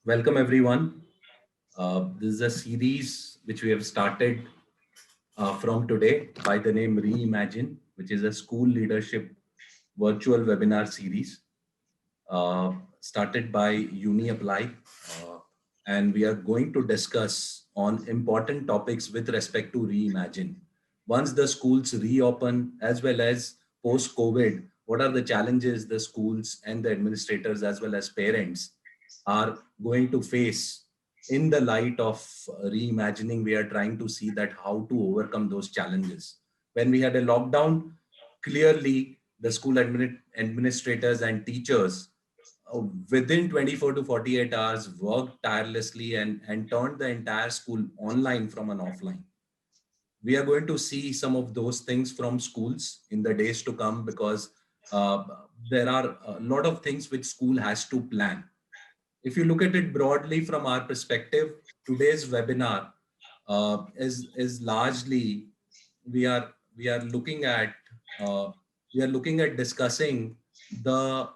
Welcome everyone. This is a series which we have started from today by the name Reimagine, which is a school leadership virtual webinar series started by Uni Apply. Uh, and we are going to discuss on important topics with respect to Reimagine. Once the schools reopen as well as post-COVID, what are the challenges the schools and the administrators as well as parents are going to face in the light of reimagining? We are trying to see that how to overcome those challenges. When we had a lockdown, clearly the school administrators and teachers within 24 to 48 hours worked tirelessly and turned the entire school online from an offline. We are going to see some of those things from schools in the days to come, because uh, there are a lot of things which school has to plan. If you look at it broadly from our perspective, today's webinar is largely we are we are looking at uh, we are looking at discussing the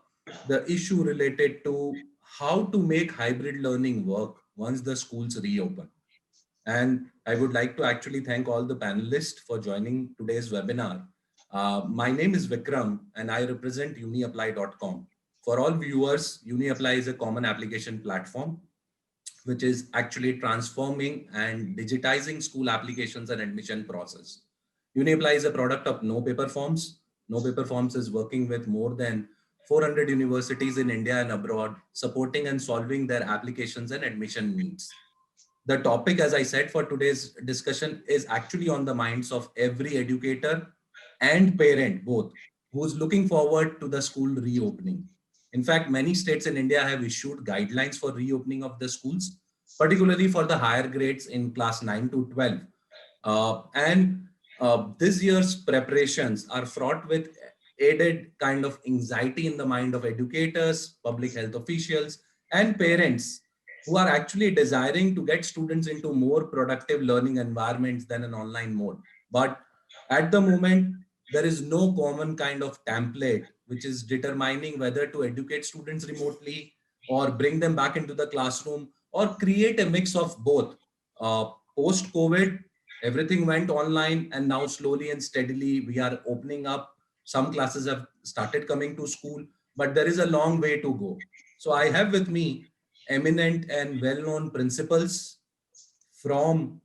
the issue related to how to make hybrid learning work once the schools reopen. And I would like to actually thank all the panelists for joining today's webinar. My name is Vikram and I represent uniapply.com. For all viewers, UniApply is a common application platform which is actually transforming and digitizing school applications and admission process. UniApply is a product of No Paper Forms. No Paper Forms is working with more than 400 universities in India and abroad, supporting and solving their applications and admission needs. The topic, as I said, for today's discussion is actually on the minds of every educator and parent, both, who's looking forward to the school reopening. In fact, many states in India have issued guidelines for reopening of the schools, particularly for the higher grades in class 9 to 12. And this year's preparations are fraught with added kind of anxiety in the mind of educators, public health officials, and parents who are actually desiring to get students into more productive learning environments than an online mode. But at the moment, there is no common kind of template which is determining whether to educate students remotely or bring them back into the classroom or create a mix of both. Post-COVID, everything went online, and now slowly and steadily we are opening up. Some classes have started coming to school, but there is a long way to go. So I have with me eminent and well-known principals from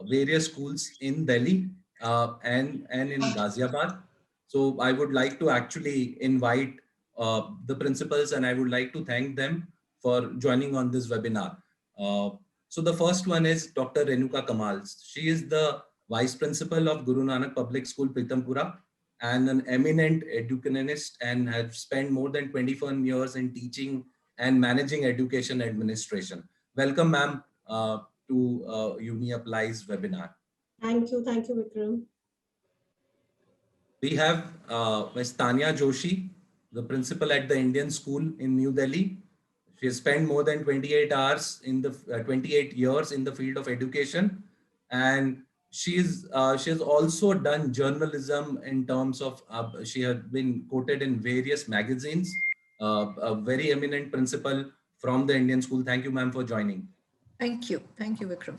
various schools in Delhi and in Ghaziabad. So I would like to actually invite the principals, and I would like to thank them for joining on this webinar. Uh, so the first one is Dr. Renuka Kamal. She is the Vice Principal of Guru Nanak Public School, Pitampura, and an eminent educationist, and have spent more than 21 years in teaching and managing education administration. Welcome, ma'am, to Uni Applies webinar. Thank you, Vikram. We have Ms. Tanya Joshi, the principal at the Indian School in New Delhi. She has spent more than 28 hours in the 28 years in the field of education, and she has also done journalism in terms of she has been quoted in various magazines. A very eminent principal from the Indian School. Thank you, ma'am, for joining. Thank you. Thank you, Vikram.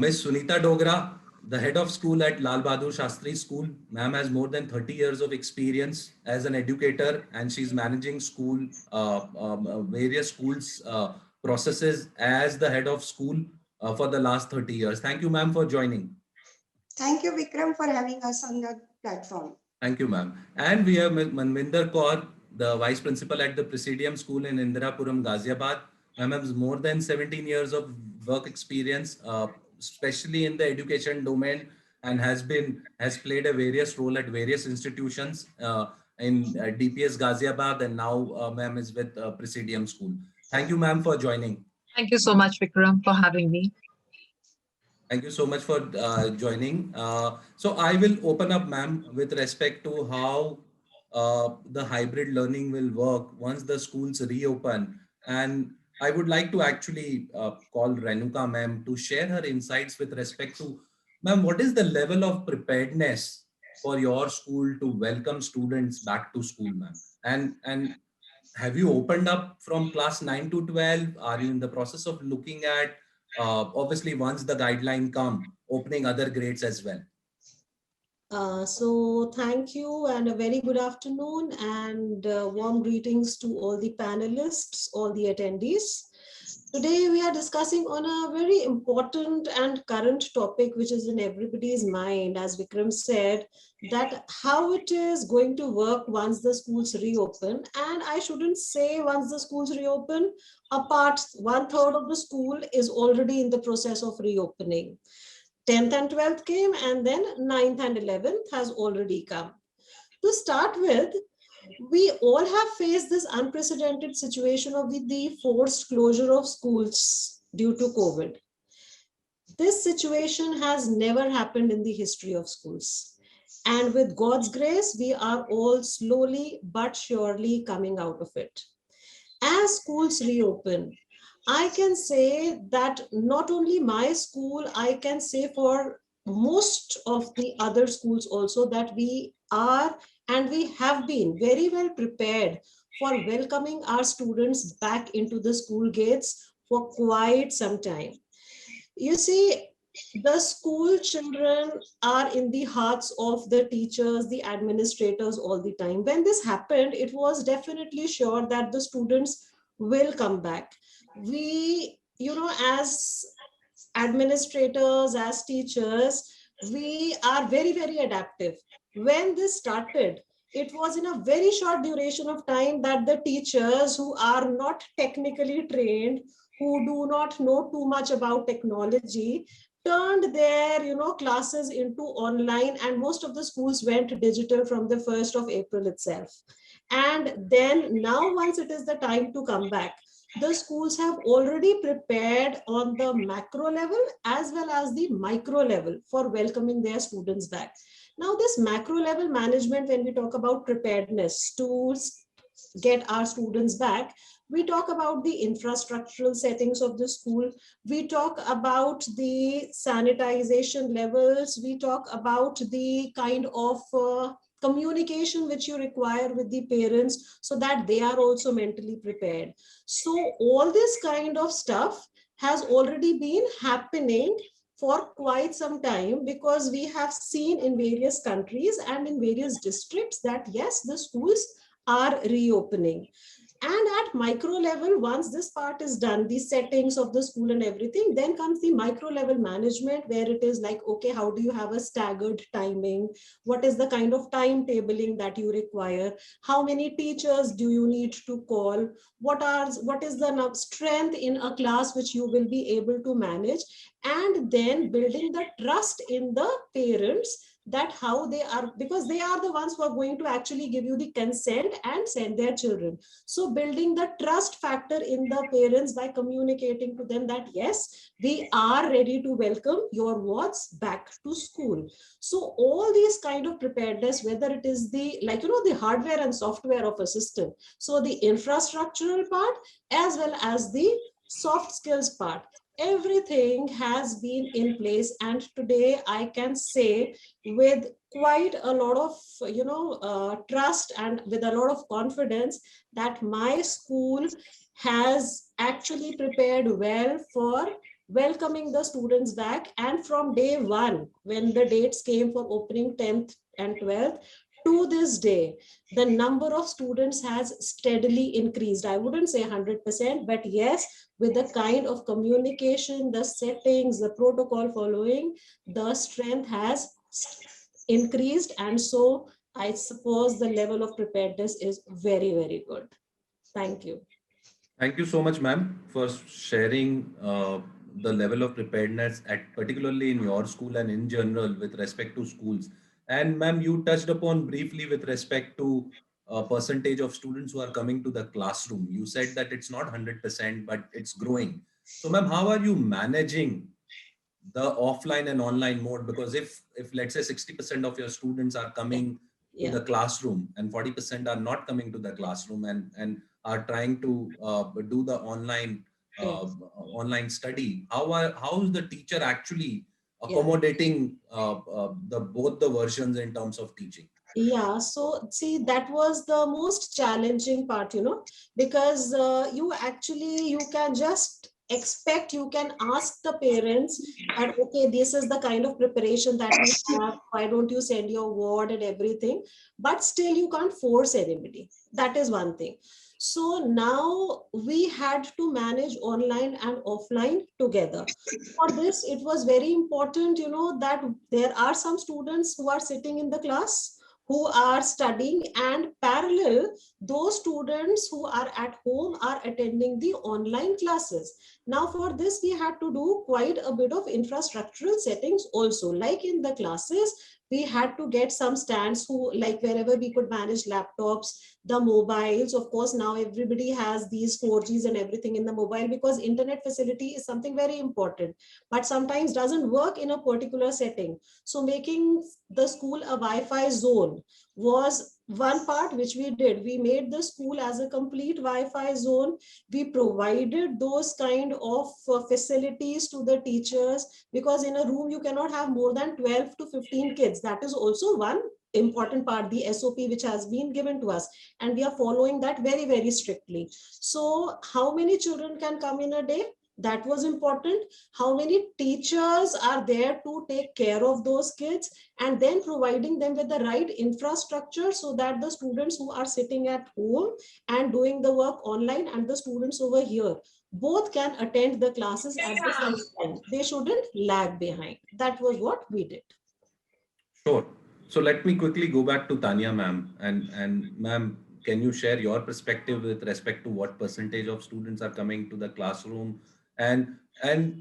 Ms. Sunita Dogra, the head of school at Lal Bahadur Shastri School. Ma'am has more than 30 years of experience as an educator, and she's managing school, various schools processes as the head of school for the last 30 years. Thank you, ma'am, for joining. Thank you, Vikram, for having us on the platform. Thank you, ma'am. And we have Manvinder Kaur, the vice principal at the Presidium School in Indirapuram, Ghaziabad. Ma'am has more than 17 years of work experience, especially in the education domain, and has played a various role at various institutions in DPS Ghaziabad, and now ma'am is with Presidium School. Thank you, ma'am, for joining. Thank you so much, Vikram, for having me. Thank you so much for joining. So I will open up, ma'am, with respect to how the hybrid learning will work once the schools reopen. And I would like to actually call Renuka, ma'am, to share her insights with respect to, ma'am, what is the level of preparedness for your school to welcome students back to school, ma'am? And have you opened up from class 9 to 12? Are you in the process of looking at, obviously, once the guideline come, opening other grades as well? So thank you and a very good afternoon and warm greetings to all the panelists, all the attendees. Today we are discussing on a very important and current topic which is in everybody's mind, as Vikram said, that how it is going to work once the schools reopen. And I shouldn't say once the schools reopen, apart 1/3 of the school is already in the process of reopening. 10th and 12th came, and then 9th and 11th has already come. To start with, we all have faced this unprecedented situation of the forced closure of schools due to COVID. This situation has never happened in the history of schools. And with God's grace, we are all slowly but surely coming out of it. As schools reopen, I can say that not only my school, I can say for most of the other schools also, that we are and we have been very well prepared for welcoming our students back into the school gates for quite some time. You see, the school children are in the hearts of the teachers, the administrators all the time. When this happened, it was definitely sure that the students will come back. We, as administrators, as teachers, we are very, very adaptive. When this started, it was in a very short duration of time that the teachers who are not technically trained, who do not know too much about technology, turned their classes into online, and most of the schools went digital from the 1st of April itself. And then now, once it is the time to come back, the schools have already prepared on the macro level as well as the micro level for welcoming their students back. Now, this macro level management, when we talk about preparedness to get our students back, we talk about the infrastructural settings of the school, we talk about the sanitization levels, we talk about the kind of communication which you require with the parents so that they are also mentally prepared. So all this kind of stuff has already been happening for quite some time, because we have seen in various countries and in various districts that yes, the schools are reopening. And at micro level, once this part is done, the settings of the school and everything, then comes the micro level management, where it is like, okay, how do you have a staggered timing? What is the kind of timetabling that you require? How many teachers do you need to call? What is the strength in a class which you will be able to manage? And then building the trust in the parents, that how they are, because they are the ones who are going to actually give you the consent and send their children. So building the trust factor in the parents by communicating to them that yes, we are ready to welcome your wards back to school. So all these kind of preparedness, whether it is the the hardware and software of a system, so the infrastructural part as well as the soft skills part, everything has been in place. And today I can say with quite a lot of trust and with a lot of confidence that my school has actually prepared well for welcoming the students back. And from day one, when the dates came for opening 10th and 12th, to this day, the number of students has steadily increased. I wouldn't say 100%, but yes, with the kind of communication, the settings, the protocol following, the strength has increased. And so I suppose the level of preparedness is very, very good. Thank you. Thank you so much, ma'am, for sharing the level of preparedness at particularly in your school and in general with respect to schools. And ma'am, you touched upon briefly with respect to percentage of students who are coming to the classroom. You said that it's not 100%, but it's growing. So ma'am, how are you managing the offline and online mode? Because if let's say 60% of your students are coming to the classroom and 40% are not coming to the classroom and are trying to do the online study, how is the teacher actually accommodating the both the versions in terms of teaching? Yeah, so see, that was the most challenging part, because you can just expect, you can ask the parents that, okay, this is the kind of preparation that we have. Why don't you send your ward and everything? But still, you can't force anybody. That is one thing. So now we had to manage online and offline together. For this, it was very important, that there are some students who are sitting in the class who are studying, and parallel those students who are at home are attending the online classes. Now for this we had to do quite a bit of infrastructural settings also, like in the classes we had to get some stands who, like, wherever we could manage laptops, the mobiles. Of course now everybody has these 4Gs and everything in the mobile, because internet facility is something very important, but sometimes doesn't work in a particular setting. So making the school a Wi-Fi zone was one part which we did. We made the school as a complete Wi-Fi zone. We provided those kind of facilities to the teachers, because in a room you cannot have more than 12 to 15 kids. That is also one important part, the SOP which has been given to us, and we are following that very, very strictly. So how many children can come in a day? That was important. How many teachers are there to take care of those kids, and then providing them with the right infrastructure so that the students who are sitting at home and doing the work online and the students over here both can attend the classes at the same time. They shouldn't lag behind. That was what we did. Sure. So let me quickly go back to Tanya, ma'am. And ma'am, can you share your perspective with respect to what percentage of students are coming to the classroom, and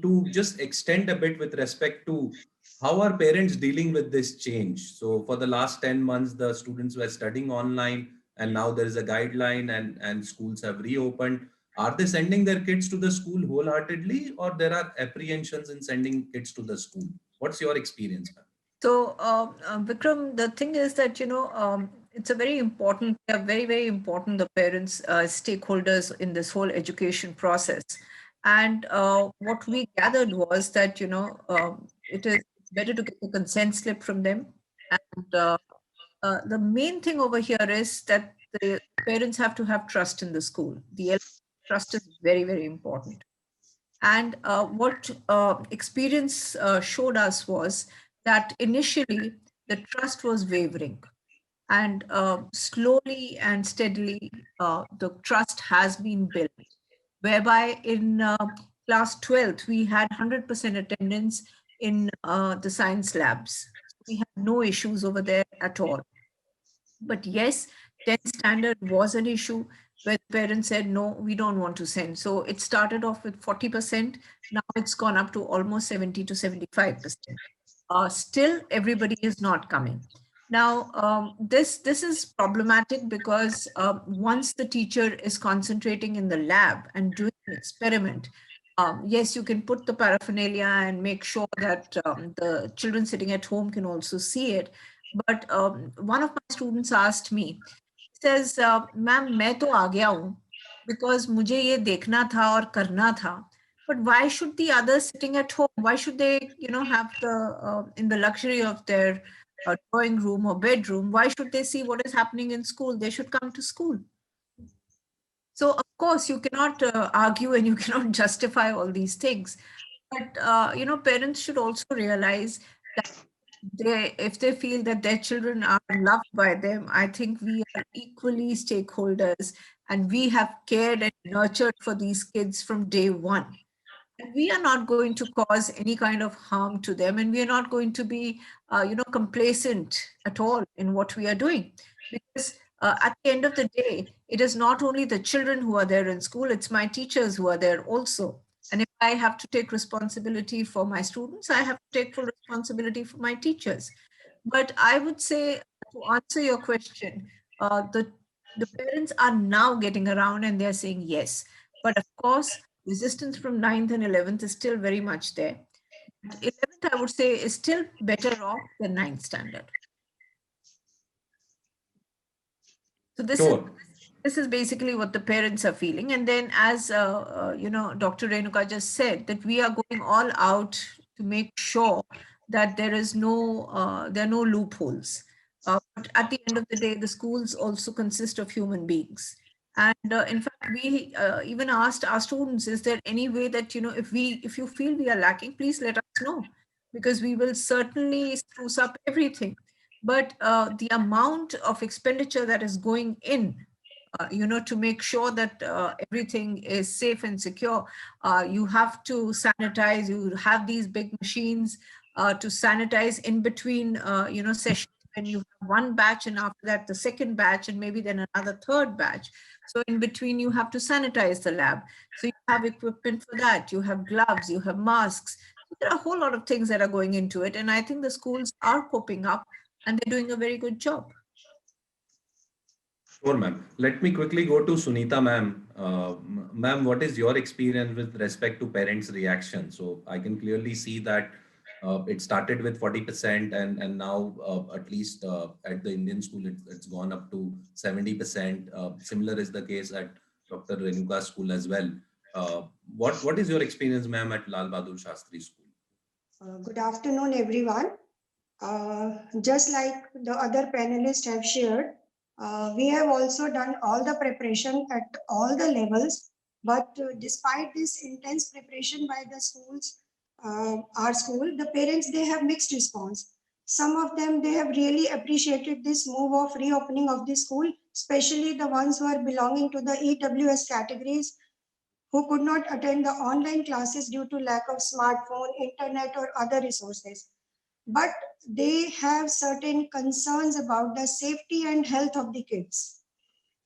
to just extend a bit with respect to how are parents dealing with this change? So for the last 10 months, the students were studying online, and now there is a guideline, and schools have reopened. Are they sending their kids to the school wholeheartedly, or there are apprehensions in sending kids to the school? What's your experience, ma'am? So, Vikram, the thing is that, it's a very important, they are very, very important, the parents, stakeholders in this whole education process. And what we gathered was that, it is better to get a consent slip from them. And the main thing over here is that the parents have to have trust in the school. The trust is very, very important. And what experience showed us was that initially the trust was wavering. And slowly and steadily, the trust has been built, whereby in class 12th, we had 100% attendance in the science labs. We had no issues over there at all. But yes, 10th standard was an issue where parents said, no, we don't want to send. So it started off with 40%. Now it's gone up to almost 70 to 75%. Still, everybody is not coming. Now, this is problematic because once the teacher is concentrating in the lab and doing an experiment, yes, you can put the paraphernalia and make sure that the children sitting at home can also see it. But one of my students asked me, says, "Ma'am, मैं तो आ गया हूँ because मुझे ये देखना था और करना था. But why should the others sitting at home? Why should they, have the in the luxury of their drawing room or bedroom? Why should they see what is happening in school? They should come to school." So of course you cannot argue and you cannot justify all these things. But parents should also realize that if they feel that their children are loved by them, I think we are equally stakeholders, and we have cared and nurtured for these kids from day one. And we are not going to cause any kind of harm to them, and we are not going to be, complacent at all in what we are doing, because at the end of the day, it is not only the children who are there in school; it's my teachers who are there also. And if I have to take responsibility for my students, I have to take full responsibility for my teachers. But I would say, to answer your question, the parents are now getting around and they're saying yes. But of course, resistance from 9th and 11th is still very much there. 11th, I would say, is still better off than 9th standard. So this is basically what the parents are feeling. And then, as Dr. Renuka just said, that we are going all out to make sure that there are no loopholes. but at the end of the day, the schools also consist of human beings. And in fact, we even asked our students, is there any way that, if you feel we are lacking, please let us know, because we will certainly spruce up everything. But the amount of expenditure that is going in, to make sure that everything is safe and secure, you have to sanitize. You have these big machines to sanitize in between, sessions, when you have one batch, and after that the second batch, and maybe then another third batch. So in between, you have to sanitize the lab. So you have equipment for that. You have gloves, you have masks. There are a whole lot of things that are going into it. And I think the schools are coping up and they're doing a very good job. Sure, ma'am. Let me quickly go to Sunita, ma'am. Ma'am, what is your experience with respect to parents' reaction? So I can clearly see that it started with 40% and now at least at the Indian school, it's gone up to 70%. Similar is the case at Dr. Renuka school as well. What is your experience, ma'am, at Lal Bahadur Shastri School? Good afternoon, everyone. Just like the other panelists have shared, we have also done all the preparation at all the levels. But despite this intense preparation by the schools, our school, the parents, they have mixed response. Some of them, they have really appreciated this move of reopening of the school, especially the ones who are belonging to the EWS categories, who could not attend the online classes due to lack of smartphone, internet, or other resources. But they have certain concerns about the safety and health of the kids.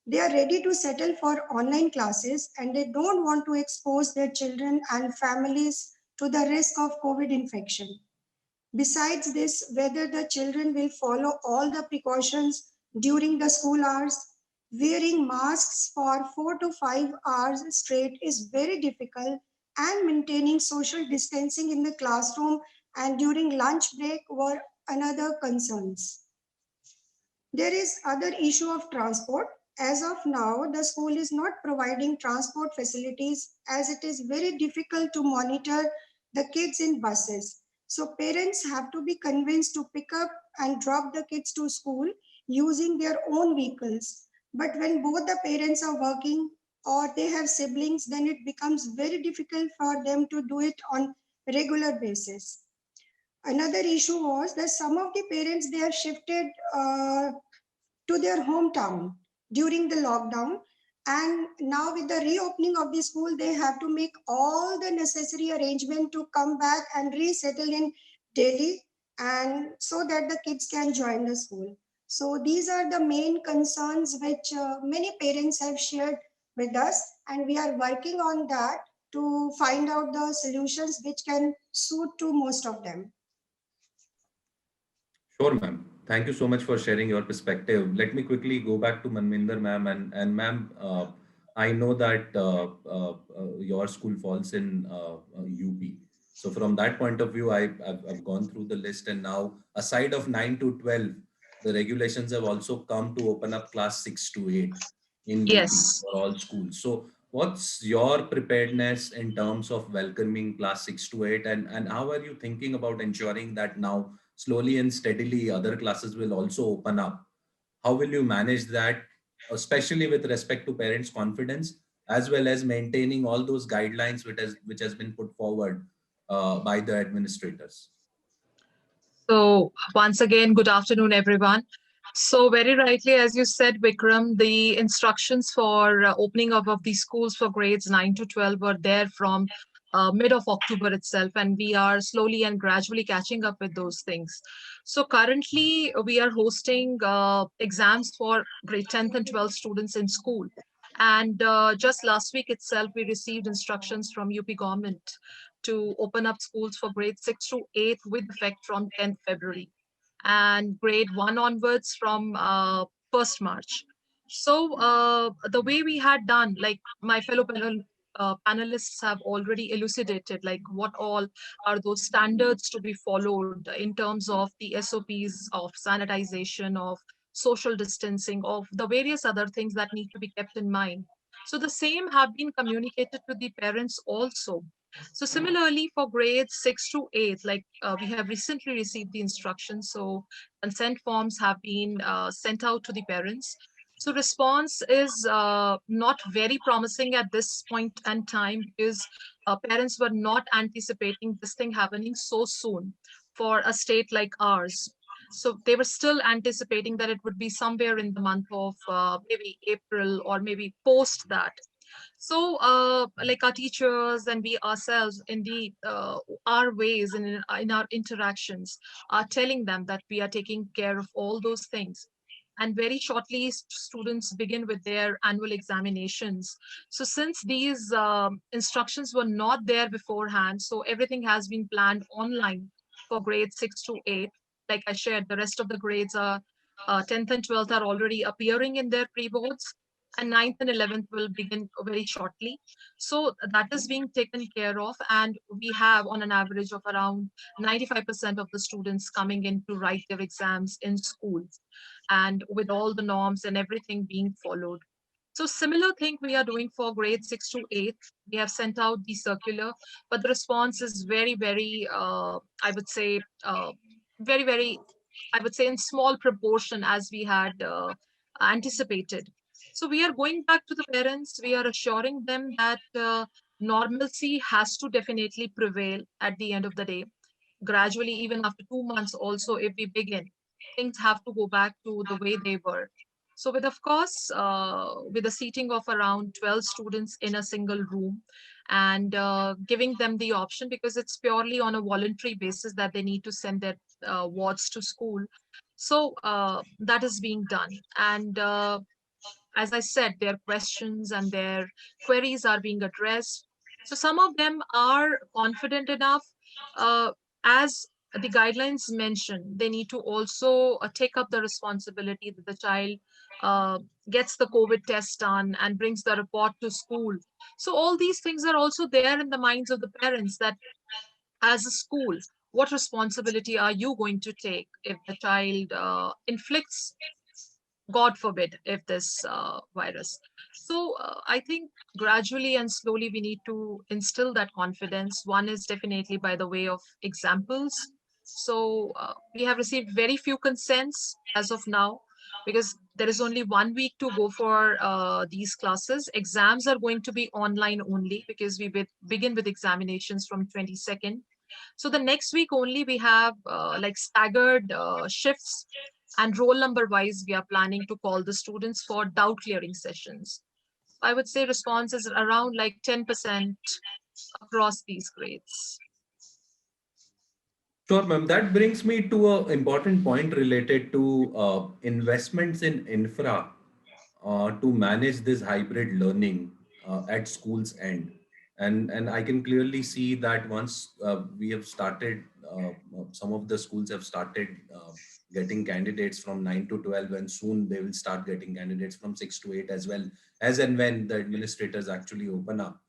They are ready to settle for online classes and they don't want to expose their children and families to the risk of COVID infection. Besides this, whether the children will follow all the precautions during the school hours, wearing masks for 4 to 5 hours straight is very difficult, and maintaining social distancing in the classroom and during lunch break were another concerns. There is other issue of transport. As of now, the school is not providing transport facilities as it is very difficult to monitor the kids in buses. So parents have to be convinced to pick up and drop the kids to school using their own vehicles. But when both the parents are working or they have siblings, then it becomes very difficult for them to do it on regular basis. Another issue was that some of the parents, they have shifted to their hometown during the lockdown, and now with the reopening of the school they have to make all the necessary arrangement to come back and resettle in Delhi, and so that the kids can join the school. So these are the main concerns which many parents have shared with us, and we are working on that to find out the solutions which can suit to most of them. Sure, ma'am. Thank you so much for sharing your perspective. Let me quickly go back to Manvinder, ma'am. And ma'am, I know that your school falls in UP. So from that point of view, I've gone through the list, and now aside of 9 to 12, the regulations have also come to open up class 6 to 8 in UP Yes. for all schools. So what's your preparedness in terms of welcoming class 6 to 8, and how are you thinking about ensuring that now slowly and steadily other classes will also open up? How will you manage that, especially with respect to parents' confidence, as well as maintaining all those guidelines which has been put forward by the administrators? So once again, good afternoon, everyone. So very rightly, as you said, Vikram, the instructions for opening up of these schools for grades 9 to 12 were there from mid of October itself, and we are slowly and gradually catching up with those things. So currently, we are hosting exams for grade 10th and 12th students in school. And just last week itself, we received instructions from UP government to open up schools for grade 6 to 8 with effect from 10th February and grade 1 onwards from 1st March. So the way we had done, like my fellow panelists have already elucidated, like what all are those standards to be followed in terms of the SOPs of sanitization, of social distancing, of the various other things that need to be kept in mind. So the same have been communicated to the parents also, So similarly for grades 6 to 8, like we have recently received the instructions, so consent forms have been sent out to the parents. So response is not very promising at this point and time, because parents were not anticipating this thing happening so soon for a state like ours. So they were still anticipating that it would be somewhere in the month of maybe April or maybe post that. So like our teachers and we ourselves in the our ways and in our interactions are telling them that we are taking care of all those things. And very shortly students begin with their annual examinations. So since these instructions were not there beforehand, so everything has been planned online for grades 6 to 8. Like I shared, the rest of the grades are 10th and 12th are already appearing in their pre-boards, and 9th and 11th will begin very shortly. So that is being taken care of, and we have on an average of around 95% of the students coming in to write their exams in school, and with all the norms and everything being followed. So similar thing we are doing for grade 6 to 8. We have sent out the circular, but the response is very, very, I would say, very, very, I would say in small proportion as we had anticipated. So we are going back to the parents. We are assuring them that normalcy has to definitely prevail at the end of the day. Gradually, even after 2 months, also, if we begin, things have to go back to the way they were. So with, of course, with a seating of around 12 students in a single room, and giving them the option, because it's purely on a voluntary basis that they need to send their wards to school. So that is being done. And as I said, their questions and their queries are being addressed. So some of them are confident enough, uh, as the guidelines mention, they need to also take up the responsibility that the child uh, gets the COVID test done and brings the report to school. So all these things are also there in the minds of the parents, that as a school, what responsibility are you going to take if the child inflicts, God forbid, if this virus. So I think gradually and slowly we need to instill that confidence. One is definitely by the way of examples. So we have received very few consents as of now, because there is only 1 week to go for these classes. Exams are going to be online only, because we begin with examinations from 22nd. So the next week only we have like staggered shifts, and roll number wise, we are planning to call the students for doubt clearing sessions. I would say response is around like 10% across these grades. Sure, ma'am. That brings me to an important point related to investments in infra to manage this hybrid learning at school's end. And I can clearly see that once we have started, some of the schools have started getting candidates from 9 to 12, and soon they will start getting candidates from 6 to 8 as well, as and when the administrators actually open up.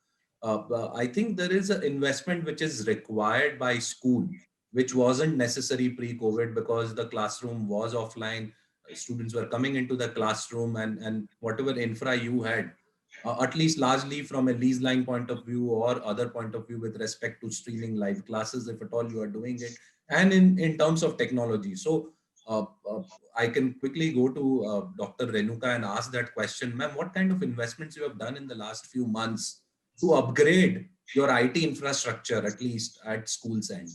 I think there is an investment which is required by school, which wasn't necessary pre-COVID, because the classroom was offline. Students were coming into the classroom, and whatever infra you had, at least largely from a lease line point of view or other point of view with respect to streaming live classes, if at all you are doing it, and in terms of technology. So uh, uh, I can quickly go to Dr. Renuka and ask that question. Ma'am, what kind of investments you have done in the last few months to upgrade your IT infrastructure, at least at school's end?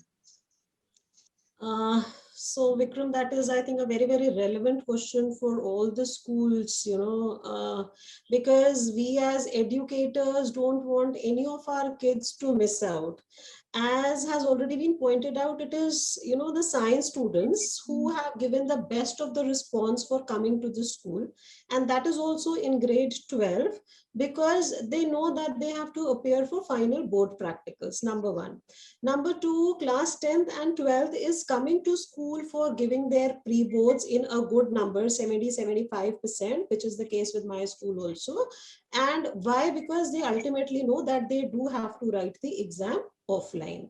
So Vikram, that is, I think, a very, very relevant question for all the schools, because we as educators don't want any of our kids to miss out. As has already been pointed out, it is, the science students who have given the best of the response for coming to the school. And that is also in grade 12, because they know that they have to appear for final board practicals, number one. Number two, class 10th and 12th is coming to school for giving their pre-boards in a good number, 70-75%, which is the case with my school also. And why? Because they ultimately know that they do have to write the exam offline.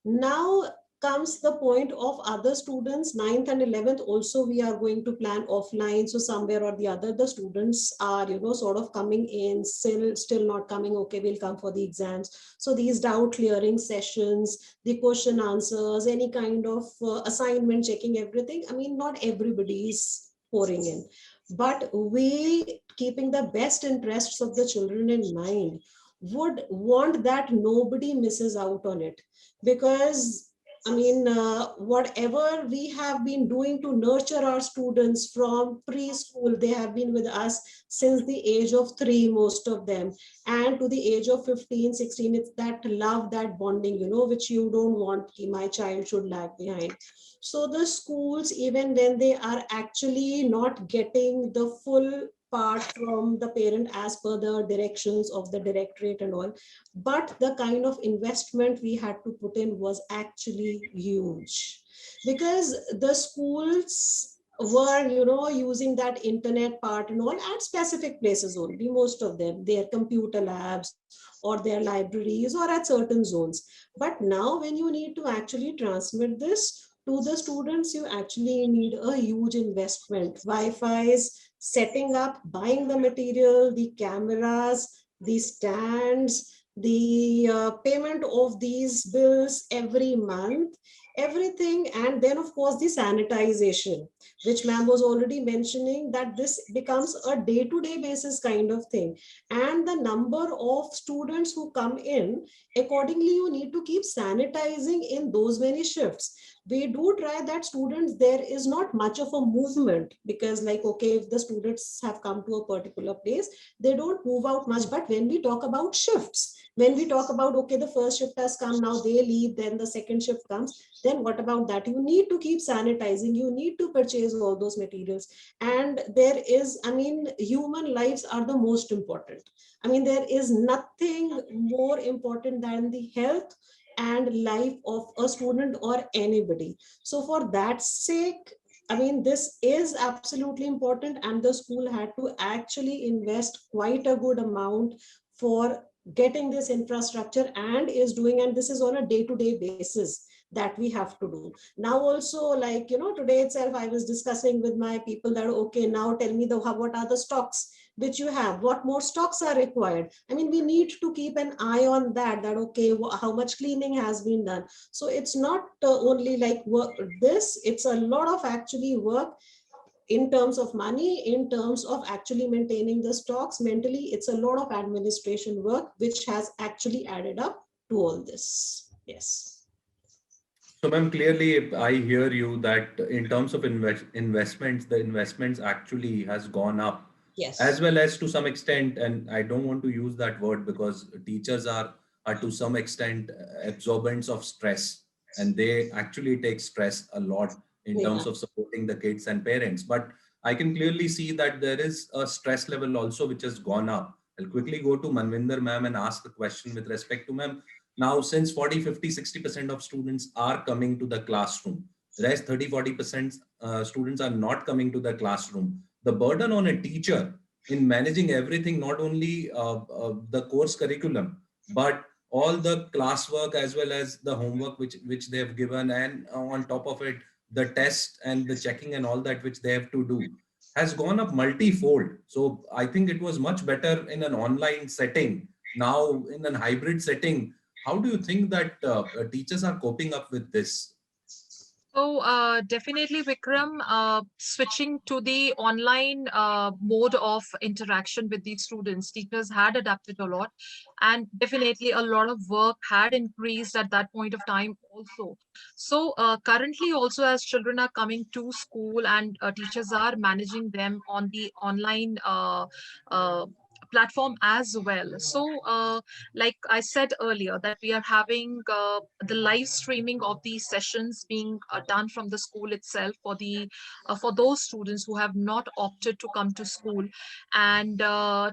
Now, comes the point of other students. 9th and 11th also we are going to plan offline. So somewhere or the other, the students are, sort of coming in, still not coming. Okay, we'll come for the exams. So these doubt clearing sessions, the question answers, any kind of assignment checking, everything. I mean, not everybody is pouring in, but we, keeping the best interests of the children in mind, would want that nobody misses out on it. Because I mean, whatever we have been doing to nurture our students from preschool, they have been with us since the age of 3, most of them, and to the age of 15, 16, it's that love, that bonding, which you don't want my child should lag behind. So the schools, even when they are actually not getting the full part from the parent as per the directions of the directorate and all, but the kind of investment we had to put in was actually huge, because the schools were, using that internet part and all at specific places only, most of them, their computer labs or their libraries or at certain zones. But now when you need to actually transmit this to the students, you actually need a huge investment. Wi-Fi's, setting up, buying the material, the cameras, the stands, the payment of these bills every month, everything. And then of course the sanitization, which ma'am was already mentioning, that this becomes a day-to-day basis kind of thing. And the number of students who come in, accordingly you need to keep sanitizing in those many shifts. We do try that students, there is not much of a movement, because like, okay, if the students have come to a particular place, they don't move out much. But when we talk about shifts, when we talk about, okay, the first shift has come, now they leave, then the second shift comes, then what about that? You need to keep sanitizing, you need to purchase all those materials. And there is, I mean, human lives are the most important. I mean, there is nothing more important than the health and life of a student or anybody. So for that sake, I mean, this is absolutely important, and the school had to actually invest quite a good amount for getting this infrastructure, and is doing, and this is on a day-to-day basis that we have to do. Now also, like, today itself I was discussing with my people that, okay, now tell me what are the stocks which you have, what more stocks are required. I mean, we need to keep an eye on that okay, how much cleaning has been done. So it's not only like work, this, it's a lot of actually work in terms of money, in terms of actually maintaining the stocks. Mentally, it's a lot of administration work which has actually added up to all this. Yes. So, ma'am, clearly I hear you that in terms of investments, the investments actually has gone up, as Yes. well as to some extent, and I don't want to use that word because teachers are to some extent absorbents of stress, and they actually take stress a lot in Yeah. terms of supporting the kids and parents. But I can clearly see that there is a stress level also which has gone up. I'll quickly go to Manvinder ma'am and ask the question with respect to ma'am. Now, since 40, 50, 60% of students are coming to the classroom, rest 30, 40% students are not coming to the classroom. The burden on a teacher in managing everything, not only the course curriculum, but all the classwork as well as the homework which they have given, and on top of it, the test and the checking and all that which they have to do, has gone up multifold. So I think it was much better in an online setting. Now in an hybrid setting, how do you think that teachers are coping up with this? So definitely, Vikram, switching to the online mode of interaction with the students, teachers had adapted a lot, and definitely a lot of work had increased at that point of time also. So currently, also as children are coming to school and teachers are managing them on the online platform as well. So like I said earlier, that we are having the live streaming of these sessions being done from the school itself for those students who have not opted to come to school. And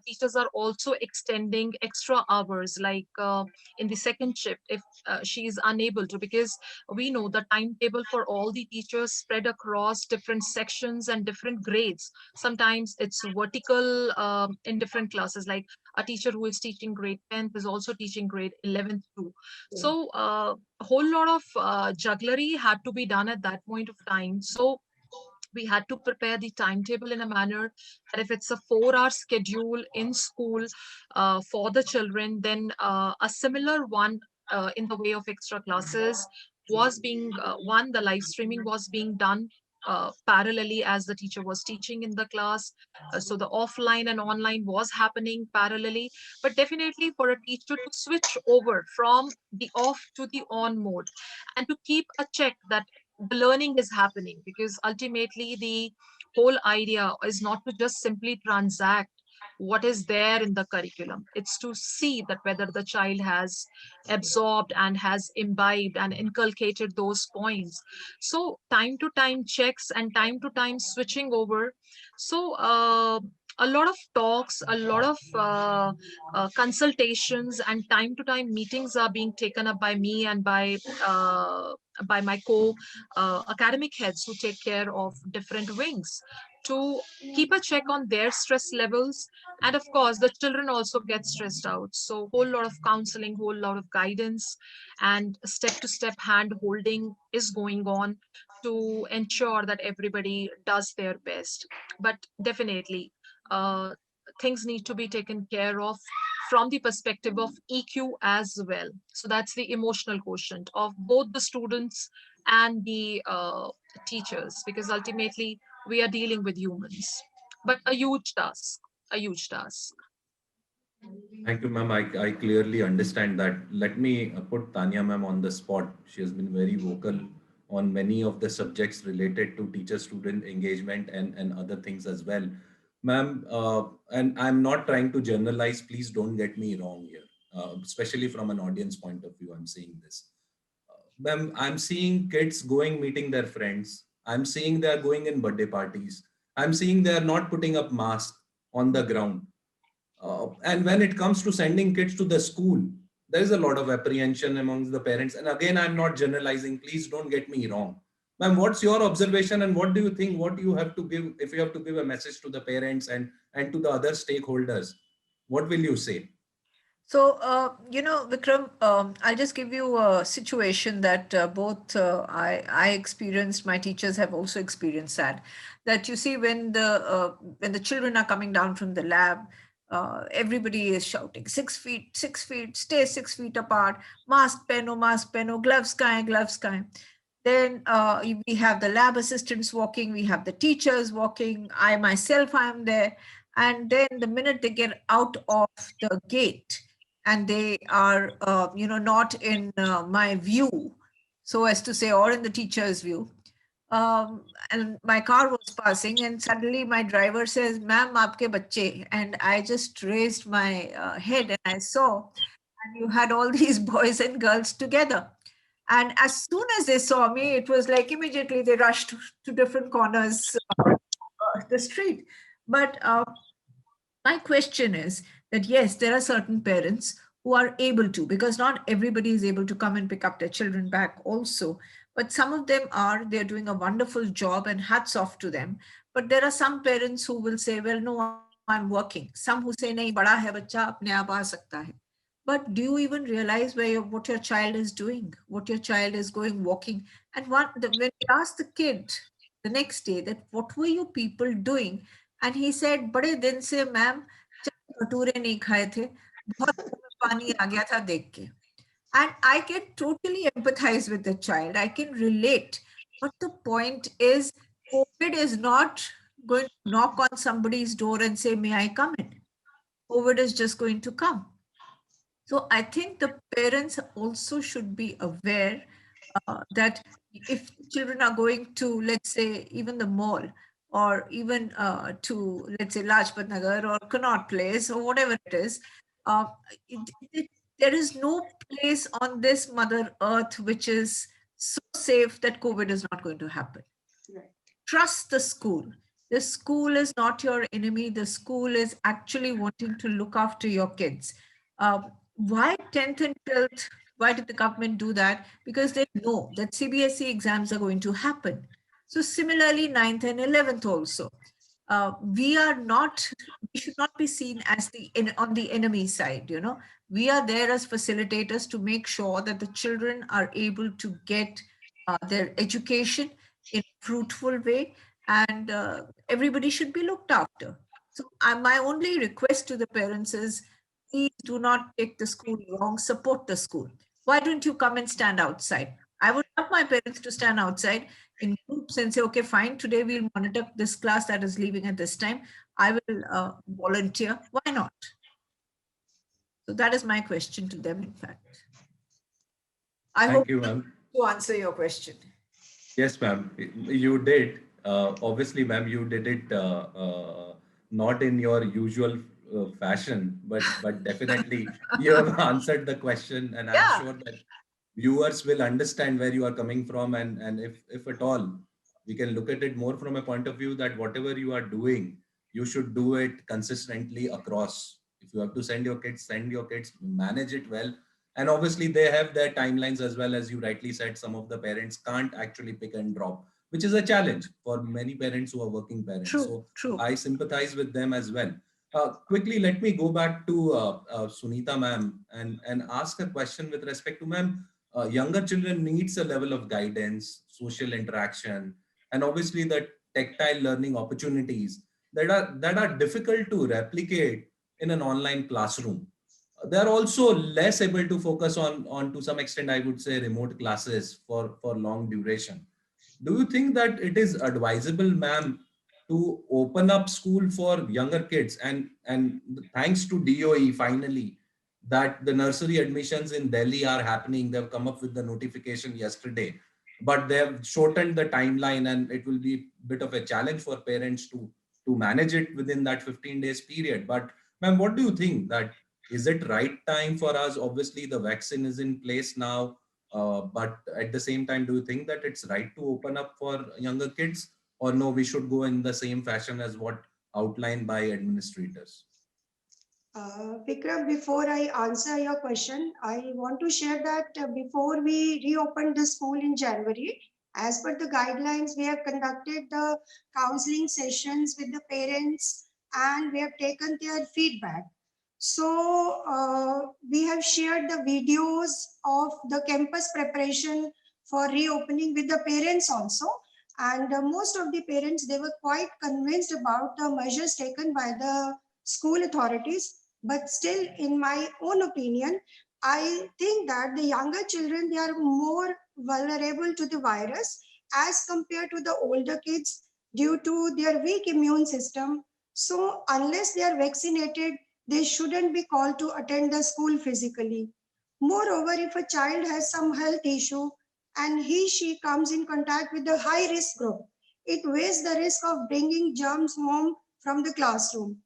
teachers are also extending extra hours, like in the second shift, if she is unable to, because we know the timetable for all the teachers spread across different sections and different grades. Sometimes it's vertical in different classes, classes, like a teacher who is teaching grade 10th is also teaching grade 11th too. So a whole lot of jugglery had to be done at that point of time. So we had to prepare the timetable in a manner that if it's a 4-hour schedule in school for the children, then a similar one in the way of extra classes was being one, the live streaming was being done parallelly as the teacher was teaching in the class. So the offline and online was happening parallelly. But definitely for a teacher to switch over from the off to the on mode and to keep a check that the learning is happening, because ultimately the whole idea is not to just simply transact what is there in the curriculum. It's to see that whether the child has absorbed and has imbibed and inculcated those points. So time to time checks and time to time switching over. So a lot of talks, a lot of consultations and time to time meetings are being taken up by me and by my academic heads who take care of different wings to keep a check on their stress levels. And of course the children also get stressed out, so whole lot of counseling, whole lot of guidance and step to step hand holding is going on to ensure that everybody does their best. But definitely uh, things need to be taken care of from the perspective of EQ as well. So that's the emotional quotient of both the students and the teachers, because ultimately we are dealing with humans. But a huge task, a huge task. Thank you, ma'am. I clearly understand that. Let me put Tanya ma'am on the spot. She has been very vocal on many of the subjects related to teacher-student engagement and other things as well. Ma'am, and I'm not trying to generalize, please don't get me wrong here, especially from an audience point of view, I'm saying this. Ma'am, I'm seeing kids going meeting their friends. I'm seeing they're going in birthday parties. I'm seeing they're not putting up masks on the ground. And when it comes to sending kids to the school, there is a lot of apprehension amongst the parents. And again, I'm not generalizing. Please don't get me wrong. Ma'am, what's your observation and what do you think? What do you have to give if you have to give a message to the parents and to the other stakeholders? What will you say? So, Vikram, I'll just give you a situation that both I experienced, my teachers have also experienced that. That you see when the children are coming down from the lab, everybody is shouting 6 feet, 6 feet, stay 6 feet apart, mask pehno, gloves kahan. Then we have the lab assistants walking, we have the teachers walking, I myself am there. And then the minute they get out of the gate, and they are not in my view, so as to say, or in the teacher's view, and my car was passing and suddenly my driver says, ma'am aapke bacche, and I just raised my head and I saw, and you had all these boys and girls together, and as soon as they saw me, it was like immediately they rushed to different corners of the street. But my question is that yes, there are certain parents who are able to, because not everybody is able to come and pick up their children back also, but some of them are, they're doing a wonderful job and hats off to them. But there are some parents who will say, well, no, I'm working. Some who say, nahi, bada hai bachcha, apne aap aa sakta hai. But do you even realize what your child is doing, what your child is going walking? And when we asked the kid the next day that what were you people doing, and he said, बड़े दिन से ma'am bhature नहीं खाए थे, बहुत मुंह में पानी आ गया था देख के. And I can totally empathize with the child. I can relate. But the point is, COVID is not going to knock on somebody's door and say, may I come in? COVID is just going to come. So I think the parents also should be aware that if children are going to, let's say, even the mall, or even to, let's say, Lajpat Nagar or Connaught Place or whatever it is, uh, there is no place on this Mother Earth which is so safe that COVID is not going to happen. Right. Trust the school. The school is not your enemy. The school is actually wanting to look after your kids. Why 10th and 12th? Why did the government do that? Because they know that CBSE exams are going to happen. So similarly, 9th and 11th also. we should not be seen as on the enemy side, you know. We are there as facilitators to make sure that the children are able to get their education in a fruitful way, and everybody should be looked after. So my only request to the parents is, please do not take the school wrong, support the school. Why don't you come and stand outside? I would love my parents to stand outside in groups and say, okay, fine, today we'll monitor this class that is leaving at this time. I will volunteer. Why not? So that is my question to them, in fact. I Thank hope you, ma'am. to answer your question. Yes, ma'am. You did. Obviously, ma'am, you did it not in your usual fashion, but definitely you have answered the question, and I'm Yeah. sure that viewers will understand where you are coming from, and if at all, we can look at it more from a point of view that whatever you are doing, you should do it consistently across. If you have to send your kids, manage it well. And obviously they have their timelines as well. As you rightly said, some of the parents can't actually pick and drop, which is a challenge for many parents who are working parents. True, So true. I sympathize with them as well. Quickly, let me go back to Sunita ma'am and ask a question with respect to ma'am. Younger children needs a level of guidance, social interaction, and obviously the tactile learning opportunities that are difficult to replicate in an online classroom. They're also less able to focus on to some extent, I would say, remote classes for long duration. Do you think that it is advisable, ma'am, to open up school for younger kids? And thanks to DOE, finally, that the nursery admissions in Delhi are happening. They've come up with the notification yesterday, but they've shortened the timeline, and it will be a bit of a challenge for parents to manage it within that 15 days period. But ma'am, what do you think, that is it right time for us? Obviously, the vaccine is in place now, but at the same time, do you think that it's right to open up for younger kids, or no, we should go in the same fashion as what outlined by administrators? Vikram, before I answer your question, I want to share that before we reopened the school in January, as per the guidelines, we have conducted the counseling sessions with the parents and we have taken their feedback. So we have shared the videos of the campus preparation for reopening with the parents also. And most of the parents, they were quite convinced about the measures taken by the school authorities. But still, in my own opinion, I think that the younger children, they are more vulnerable to the virus as compared to the older kids due to their weak immune system. So unless they are vaccinated, they shouldn't be called to attend the school physically. Moreover, if a child has some health issue and she comes in contact with the high risk group, it weighs the risk of bringing germs home from the classroom.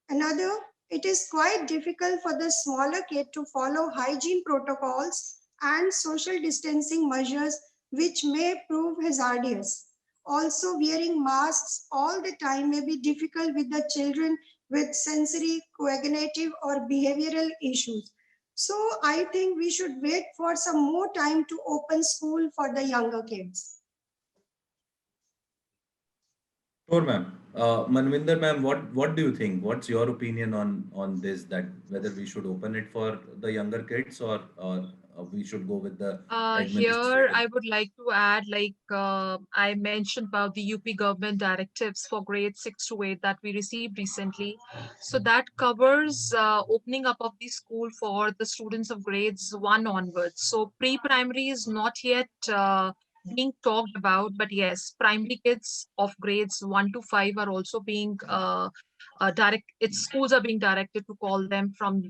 Another, it is quite difficult for the smaller kid to follow hygiene protocols and social distancing measures, which may prove hazardous. Also, wearing masks all the time may be difficult with the children with sensory, cognitive, or behavioral issues. So, I think we should wait for some more time to open school for the younger kids. Sure, ma'am. Manvinder, ma'am, what do you think? What's your opinion on this? That whether we should open it for the younger kids, or we should go with the Here, administrative? I would like to add, I mentioned about the UP government directives for grades 6 to 8 that we received recently. So that covers opening up of the school for the students of grades 1 onwards. So pre-primary is not yet being talked about, but yes, primary kids of grades 1 to 5 are also being its schools are being directed to call them from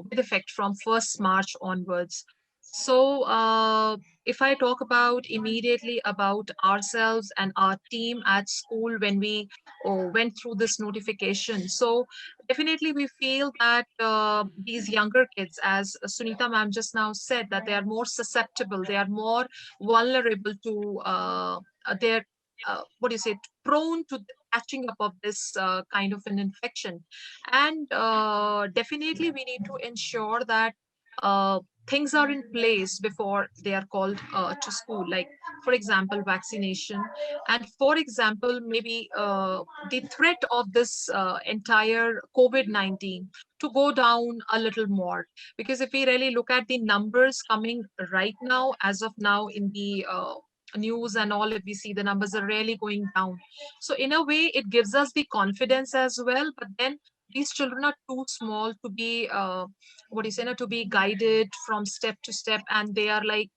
with effect from 1st March onwards. So, if I talk about immediately about ourselves and our team at school when we went through this notification, so definitely we feel that these younger kids, as Sunita ma'am just now said, that they are more susceptible, they are more vulnerable to their what do you say, prone to catching up of this kind of an infection, and definitely we need to ensure that. things are in place before they are called to school, like for example vaccination, and for example maybe the threat of this entire COVID-19 to go down a little more. Because if we really look at the numbers coming right now, as of now in the news and all, if we see the numbers are really going down, so in a way it gives us the confidence as well. But then these children are too small to be what do you say, to be guided from step to step, and they are like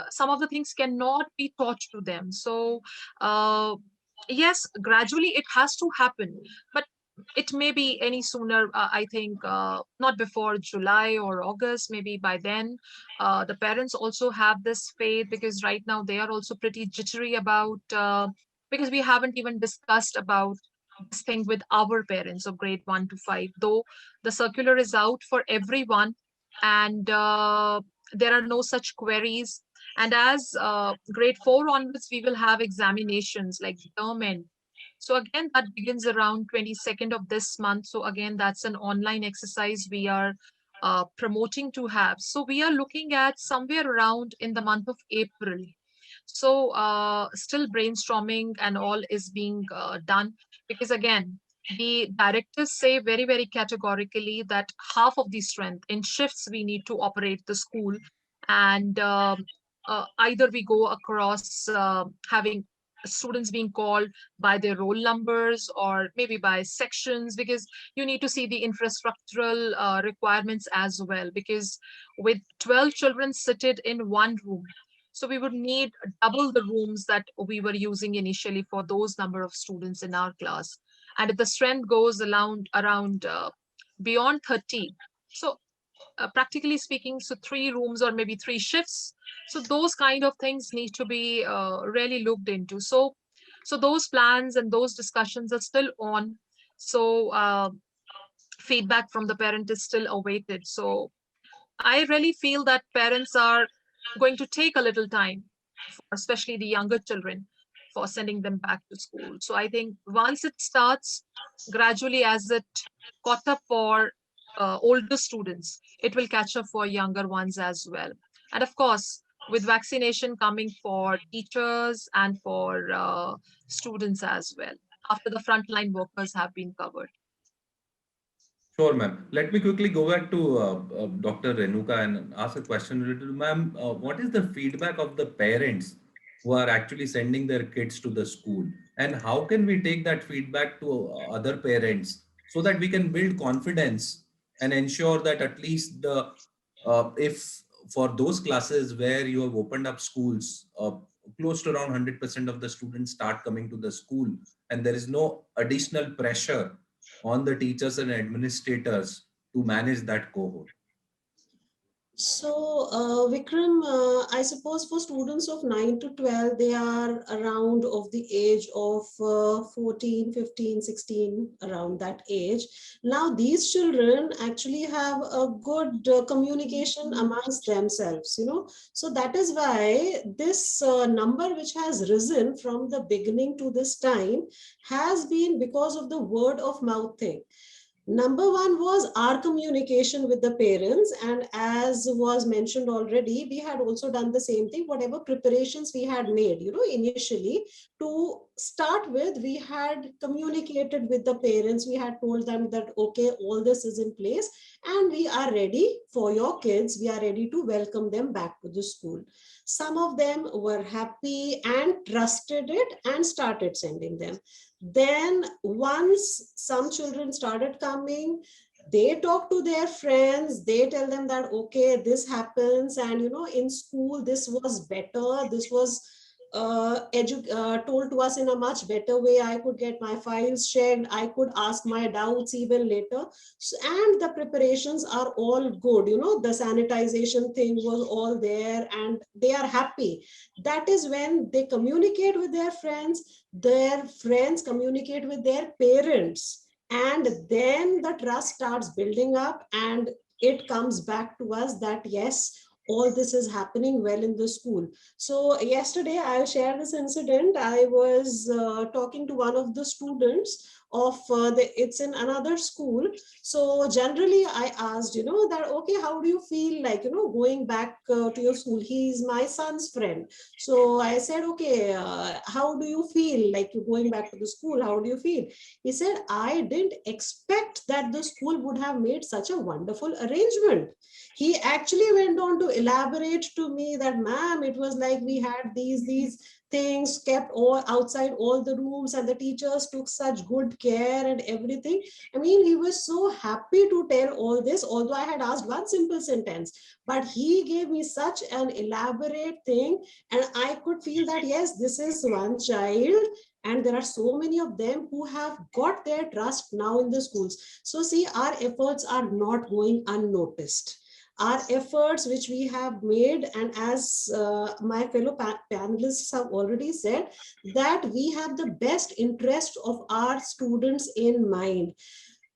some of the things cannot be taught to them. So uh, yes, gradually it has to happen, but it may be any sooner. I think not before July or August, maybe by then. The parents also have this faith, because right now they are also pretty jittery about because we haven't even discussed about this thing with our parents of grade 1 to 5, though the circular is out for everyone, and there are no such queries. And as grade 4 onwards, we will have examinations like term end. So again, that begins around 22nd of this month. So again, that's an online exercise we are promoting to have. So we are looking at somewhere around in the month of April. So still brainstorming and all is being done, because again, the directors say very, very categorically that half of the strength in shifts we need to operate the school. And either we go across having students being called by their roll numbers, or maybe by sections, because you need to see the infrastructural requirements as well. Because with 12 children seated in one room, so we would need double the rooms that we were using initially for those number of students in our class. And if the strength goes around beyond 30, so practically speaking, so 3 rooms or maybe 3 shifts. So those kind of things need to be really looked into. So those plans and those discussions are still on. So feedback from the parent is still awaited. So I really feel that parents are going to take a little time, especially the younger children, for sending them back to school. So I think once it starts, gradually as it caught up for older students, it will catch up for younger ones as well. And of course, with vaccination coming for teachers and for students as well, after the frontline workers have been covered. Sure, ma'am. Let me quickly go back to Dr. Renuka and ask a question related to ma'am. What is the feedback of the parents who are actually sending their kids to the school? And how can we take that feedback to other parents so that we can build confidence and ensure that at least if for those classes where you have opened up schools, close to around 100% of the students start coming to the school, and there is no additional pressure on the teachers and administrators to manage that cohort. So, Vikram, I suppose for students of 9 to 12, they are around of the age of 14, 15, 16, around that age. Now, these children actually have a good communication amongst themselves, you know. So that is why this number, which has risen from the beginning to this time, has been because of the word of mouth thing. Number one was our communication with the parents, and as was mentioned already, we had also done the same thing. Whatever preparations we had made, you know, initially to start with, we had communicated with the parents. We had told them that, okay, all this is in place and we are ready for your kids. We are ready to welcome them back to the school. Some of them were happy and trusted it and started sending them. Then once some children started coming, they talk to their friends, they tell them that, okay, this happens, and you know, in school this was better, this was told to us in a much better way. I could get my files checked, I could ask my doubts even later. And the preparations are all good, you know, the sanitization thing was all there and they are happy. That is when they communicate with their friends communicate with their parents, and then the trust starts building up, and it comes back to us that yes, all this is happening well in the school. So yesterday I'll share this incident. I was talking to one of the students of it's in another school. So generally I asked, that, okay, how do you feel like, going back to your school? He's my son's friend. So I said, okay, how do you feel like you going back to the school? How do you feel? He said, I didn't expect that the school would have made such a wonderful arrangement. He actually went on to elaborate to me that, ma'am, it was like we had these things kept all outside all the rooms, and the teachers took such good care and everything. I mean, he was so happy to tell all this, although I had asked one simple sentence, but he gave me such an elaborate thing, and I could feel that, yes, this is one child, and there are so many of them who have got their trust now in the schools. So see, our efforts are not going unnoticed. Our efforts which we have made, and as my fellow panelists have already said, that we have the best interest of our students in mind.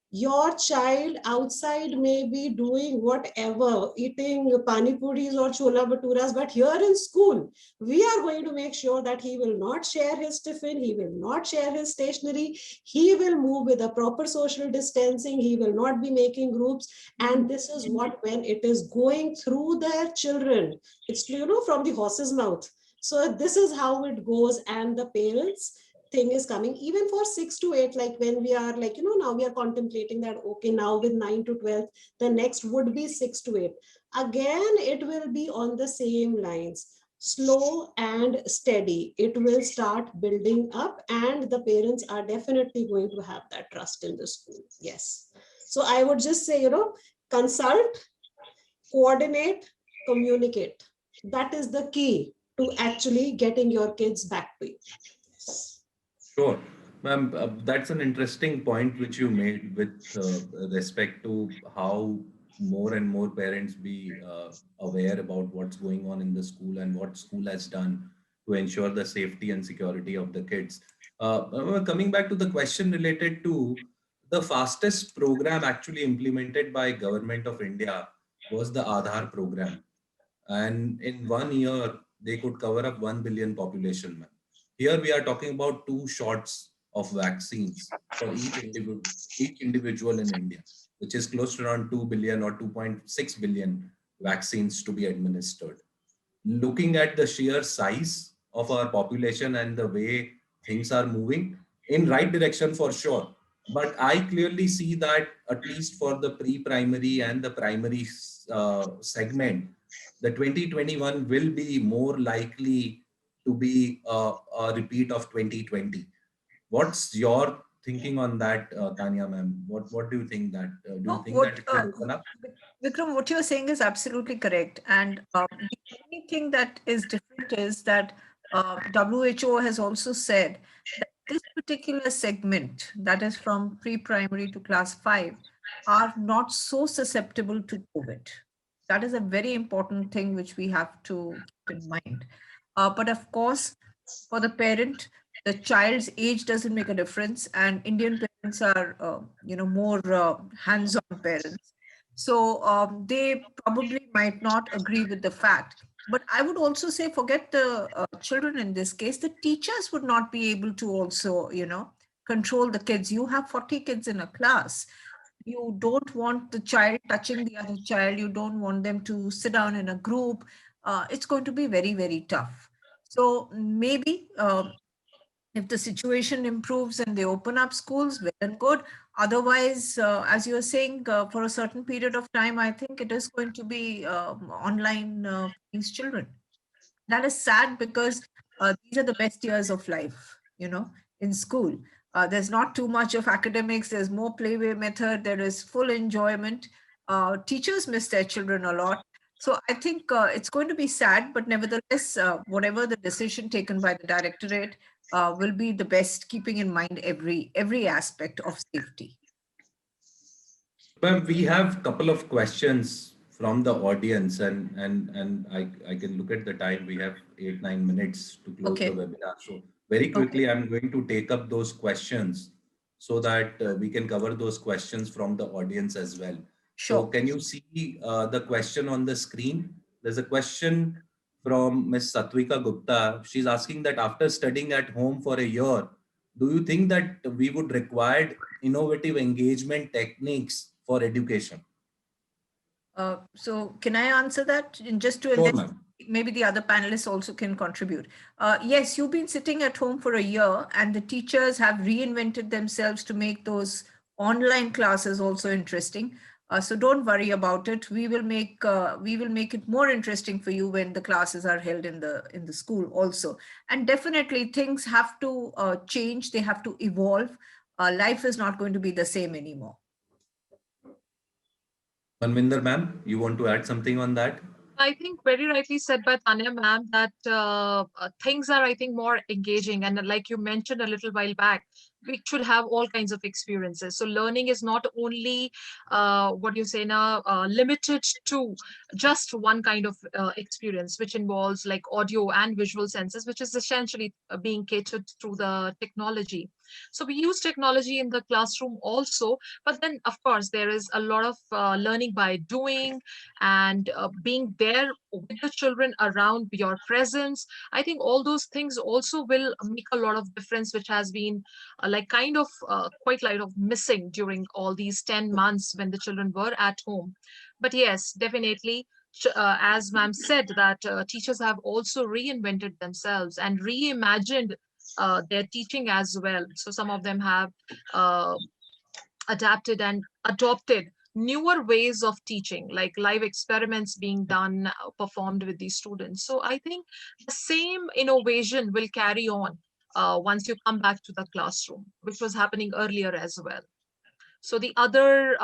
Your child outside may be doing whatever, eating pani puris or chola bhaturas, but here in school, we are going to make sure that he will not share his tiffin, he will not share his stationery, he will move with a proper social distancing, he will not be making groups. And this is what, when it is going through their children, it's, from the horse's mouth. So this is how it goes, and the parents thing is coming even for 6 to 8, like when we are like, now we are contemplating that, okay, now with 9 to 12, the next would be 6 to 8. Again, it will be on the same lines, slow and steady. It will start building up, and the parents are definitely going to have that trust in the school. Yes. So I would just say, consult, coordinate, communicate. That is the key to actually getting your kids back to you. Yes. Sure. Ma'am, that's an interesting point which you made with respect to how more and more parents be aware about what's going on in the school and what school has done to ensure the safety and security of the kids. Coming back to the question related to the fastest program actually implemented by Government of India was the Aadhaar program. And in 1 year, they could cover up 1 billion population. Here we are talking about 2 shots of vaccines for each individual in India, which is close to around 2 billion or 2.6 billion vaccines to be administered. Looking at the sheer size of our population and the way things are moving in right direction for sure. But I clearly see that at least for the pre-primary and the primary segment, the 2021 will be more likely to be a repeat of 2020. What's your thinking on that, Tanya ma'am? What do you think that? Do you think that it will open up? Vikram, what you're saying is absolutely correct. And the only thing that is different is that WHO has also said that this particular segment, that is from pre-primary to class 5, are not so susceptible to COVID. That is a very important thing which we have to keep in mind. But of course, for the parent, the child's age doesn't make a difference, and Indian parents are, more hands-on parents. So they probably might not agree with the fact. But I would also say, forget the children in this case, the teachers would not be able to also, control the kids. You have 40 kids in a class. You don't want the child touching the other child. You don't want them to sit down in a group. It's going to be very, very tough. So maybe if the situation improves and they open up schools, well and good. Otherwise, as you were saying, for a certain period of time, I think it is going to be online for these children. That is sad because these are the best years of life, in school. There's not too much of academics. There's more playway method. There is full enjoyment. Teachers miss their children a lot. So I think it's going to be sad, but nevertheless, whatever the decision taken by the directorate will be the best, keeping in mind every aspect of safety. Ma'am, we have a couple of questions from the audience, and I can look at the time. We have 8-9 minutes to close Okay. the webinar. So very quickly, I'm going to take up those questions so that we can cover those questions from the audience as well. So Sure. can you see the question on the screen? There's a question from Miss Satvika Gupta. She's asking that after studying at home for a year, do you think that we would require innovative engagement techniques for education? So can I answer that? And just to Sure, let ma'am. maybe the other panelists also can contribute. Yes, you've been sitting at home for a year, and the teachers have reinvented themselves to make those online classes also interesting. So don't worry about it. We will make it more interesting for you when the classes are held in the school also. And definitely things have to change. They have to evolve. Life is not going to be the same anymore. Manvinder ma'am, you want to add something on that? I think very rightly said by Tanya ma'am that things are, I think, more engaging. And like you mentioned a little while back, we should have all kinds of experiences. So learning is not only what you say now, limited to just one kind of experience, which involves like audio and visual senses, which is essentially being catered through the technology. So we use technology in the classroom also, but then of course there is a lot of learning by doing and being there with the children around your presence. I think all those things also will make a lot of difference, which has been like kind of quite like of missing during all these 10 months when the children were at home. But yes, definitely, as ma'am said, that teachers have also reinvented themselves and reimagined their teaching as well. So some of them have uh, adapted and adopted newer ways of teaching, like live experiments being done, performed with these students. So I think the same innovation will carry on once you come back to the classroom, which was happening earlier as well. So the other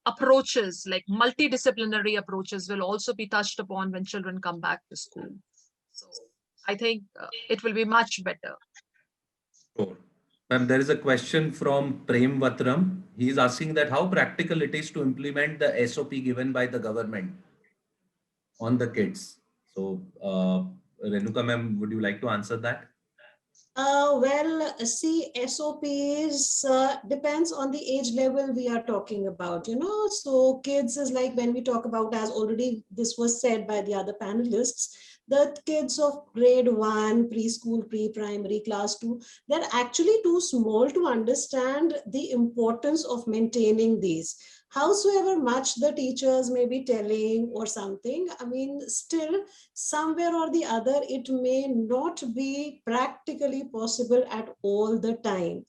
approaches, like multidisciplinary approaches, will also be touched upon when children come back to school. So I think it will be much better. Sure. Ma'am, there is a question from Prem Vatram. He is asking that how practical it is to implement the SOP given by the government on the kids. So, Renuka ma'am, would you like to answer that? See, SOPs depends on the age level we are talking about, So kids is like when we talk about, as already this was said by the other panelists, the kids of grade 1, preschool, pre-primary, class 2, they're actually too small to understand the importance of maintaining these. Howsoever much the teachers may be telling or something, I mean, still somewhere or the other, it may not be practically possible at all the time.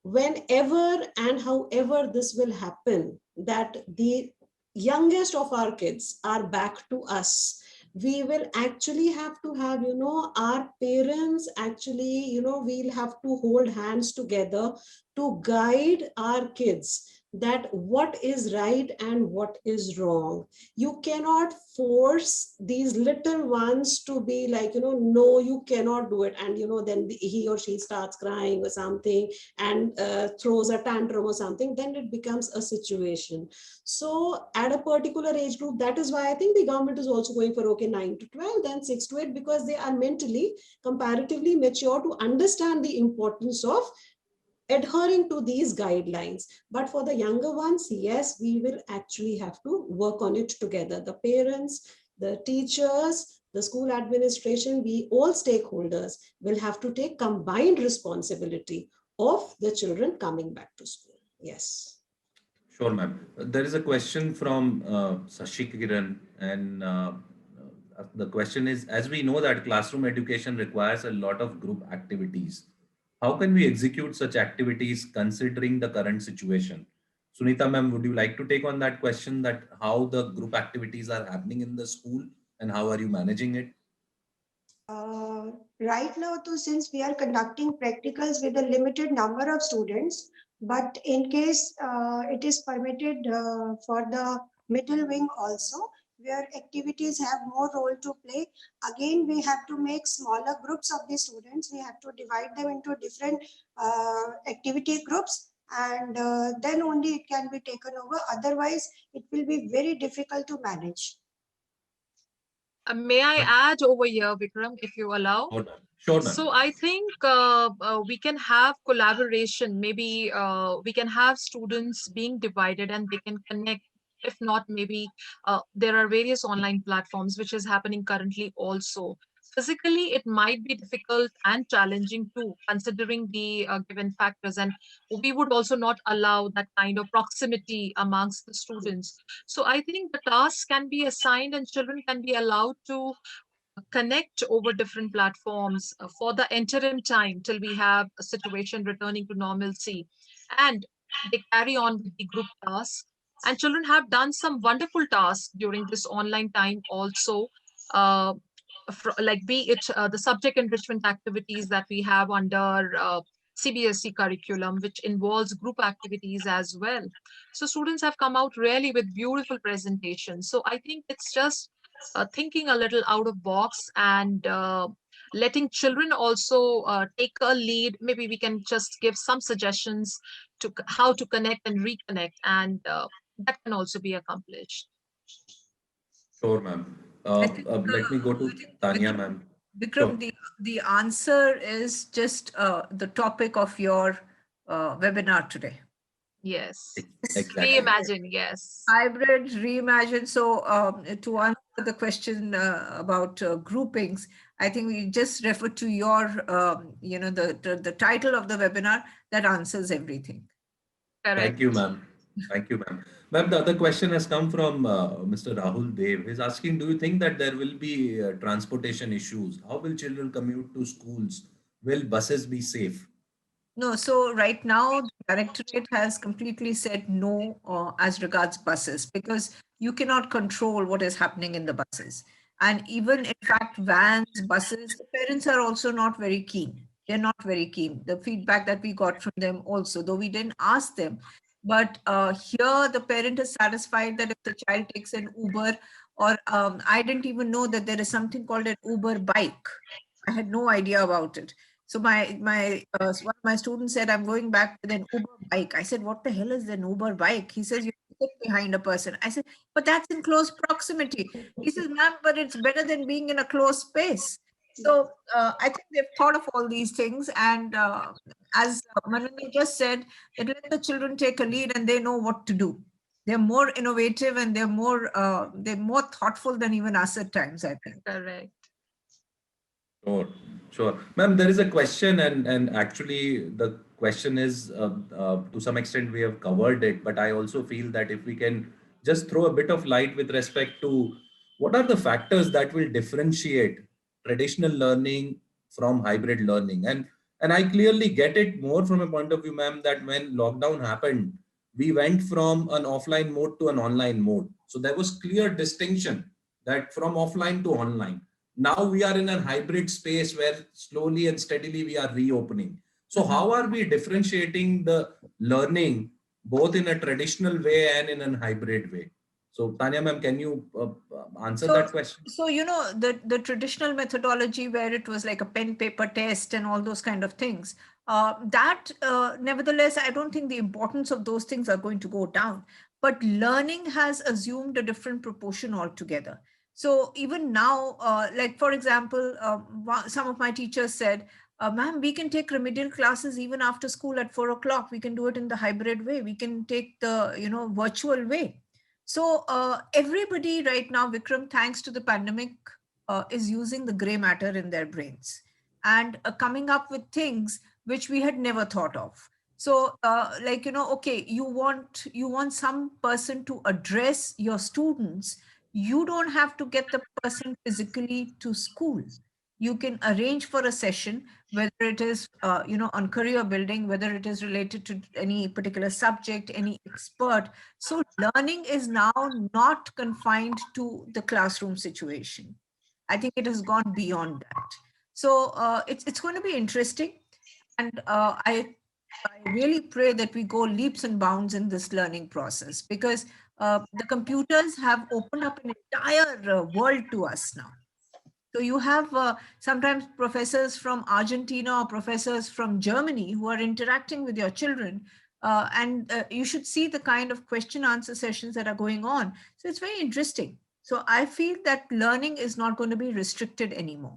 Whenever and however this will happen, that the youngest of our kids are back to us, we will actually have to have, our parents actually, we'll have to hold hands together to guide our kids that what is right and what is wrong. You cannot force these little ones to be like, no, you cannot do it. And, then he or she starts crying or something and throws a tantrum or something, then it becomes a situation. So at a particular age group, that is why I think the government is also going for, okay, 9 to 12, then 6 to 8, because they are mentally, comparatively mature to understand the importance of adhering to these guidelines. But for the younger ones, yes, we will actually have to work on it together. The parents, the teachers, the school administration, we all stakeholders will have to take combined responsibility of the children coming back to school. Yes. Sure, ma'am. There is a question from Sashi Kiran, and the question is, as we know that classroom education requires a lot of group activities, how can we execute such activities considering the current situation? Sunita ma'am, would you like to take on that question, that how the group activities are happening in the school and how are you managing it? Right now, too, since we are conducting practicals with a limited number of students, but in case it is permitted for the middle wing also, where activities have more role to play, again, we have to make smaller groups of the students. We have to divide them into different activity groups, and then only it can be taken over. Otherwise, it will be very difficult to manage. May I add over here, Vikram, if you allow? Sure, So ma'am. I think we can have collaboration. Maybe we can have students being divided and they can connect If not, maybe there are various online platforms which is happening currently also. Physically, it might be difficult and challenging too, considering the given factors. And we would also not allow that kind of proximity amongst the students. So I think the tasks can be assigned and children can be allowed to connect over different platforms for the interim time till we have a situation returning to normalcy. And they carry on with the group tasks. And children have done some wonderful tasks during this online time also. Uh, like be it the subject enrichment activities that we have under CBSE curriculum, which involves group activities as well. So students have come out really with beautiful presentations. So I think it's just thinking a little out of box and letting children also take a lead. Maybe we can just give some suggestions to how to connect and reconnect, and that can also be accomplished. Sure, ma'am. I think, Let me go to I think Tanya, ma'am. Sure. Vikram, the answer is just the topic of your webinar today. Yes. Exactly. Reimagine, yes. Hybrid, reimagine. So to answer the question about groupings, I think we just refer to your, the title of the webinar that answers everything. Correct. Thank you, ma'am. Thank you, ma'am. Ma'am, the other question has come from Mr. Rahul Dev. He's asking, do you think that there will be transportation issues? How will children commute to schools? Will buses be safe? No, so right now the directorate has completely said no as regards buses, because you cannot control what is happening in the buses. And even in fact, vans, buses, the parents are also not very keen. They're not very keen. The feedback that we got from them also, though we didn't ask them, but here the parent is satisfied that if the child takes an Uber, or I didn't even know that there is something called an Uber bike. I had no idea about it. So one of my students said, I'm going back with an Uber bike. I said, what the hell is an Uber bike? He says, you sit behind a person. I said, but that's in close proximity. He says, ma'am, but it's better than being in a closed space. So I think they've thought of all these things. And as Manani just said, that let the children take a lead and they know what to do. They're more innovative and they're more thoughtful than even us at times, I think. Correct. Sure, sure. Ma'am, there is a question, and actually the question is to some extent we have covered it, but I also feel that if we can just throw a bit of light with respect to what are the factors that will differentiate traditional learning from hybrid learning. And I clearly get it more from a point of view, ma'am, that when lockdown happened, we went from an offline mode to an online mode. So there was clear distinction that from offline to online. Now we are in a hybrid space where slowly and steadily we are reopening. So how are we differentiating the learning both in a traditional way and in a hybrid way? So Tanya ma'am, can you answer that question? So, the traditional methodology where it was like a pen paper test and all those kind of things, nevertheless, I don't think the importance of those things are going to go down. But learning has assumed a different proportion altogether. So even now, like for example, some of my teachers said, ma'am, we can take remedial classes even after school at 4 o'clock. We can do it in the hybrid way. We can take the, virtual way. So everybody right now, Vikram, thanks to the pandemic, is using the gray matter in their brains and coming up with things which we had never thought of. So okay, you want some person to address your students. You don't have to get the person physically to school. You can arrange for a session, whether it is, on career building, whether it is related to any particular subject, any expert. So learning is now not confined to the classroom situation. I think it has gone beyond that. So it's going to be interesting. And I really pray that we go leaps and bounds in this learning process, because the computers have opened up an entire world to us now. So you have sometimes professors from Argentina or professors from Germany who are interacting with your children. And you should see the kind of question answer sessions that are going on. So it's very interesting. So I feel that learning is not going to be restricted anymore.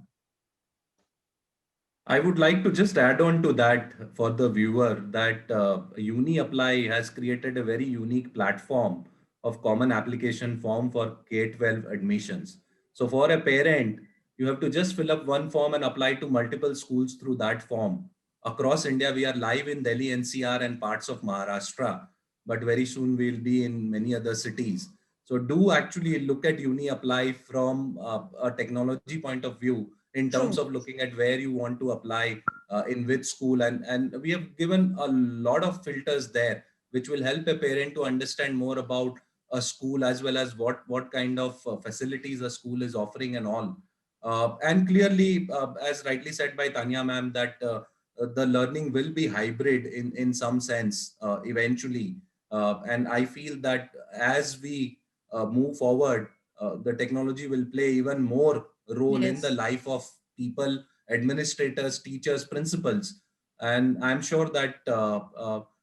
I would like to just add on to that for the viewer that UniApply has created a very unique platform of common application form for K-12 admissions. So for a parent, you have to just fill up one form and apply to multiple schools through that form. Across India, we are live in Delhi, NCR, and parts of Maharashtra, but very soon we'll be in many other cities. So do actually look at Uni Apply from a technology point of view in terms True. of looking at where you want to apply in which school. And we have given a lot of filters there, which will help a parent to understand more about a school as well as what kind of facilities a school is offering and all. And clearly, as rightly said by Tanya ma'am, that the learning will be hybrid in some sense eventually. And I feel that as we move forward, the technology will play even more role in the Yes. life of people, administrators, teachers, principals. And I'm sure that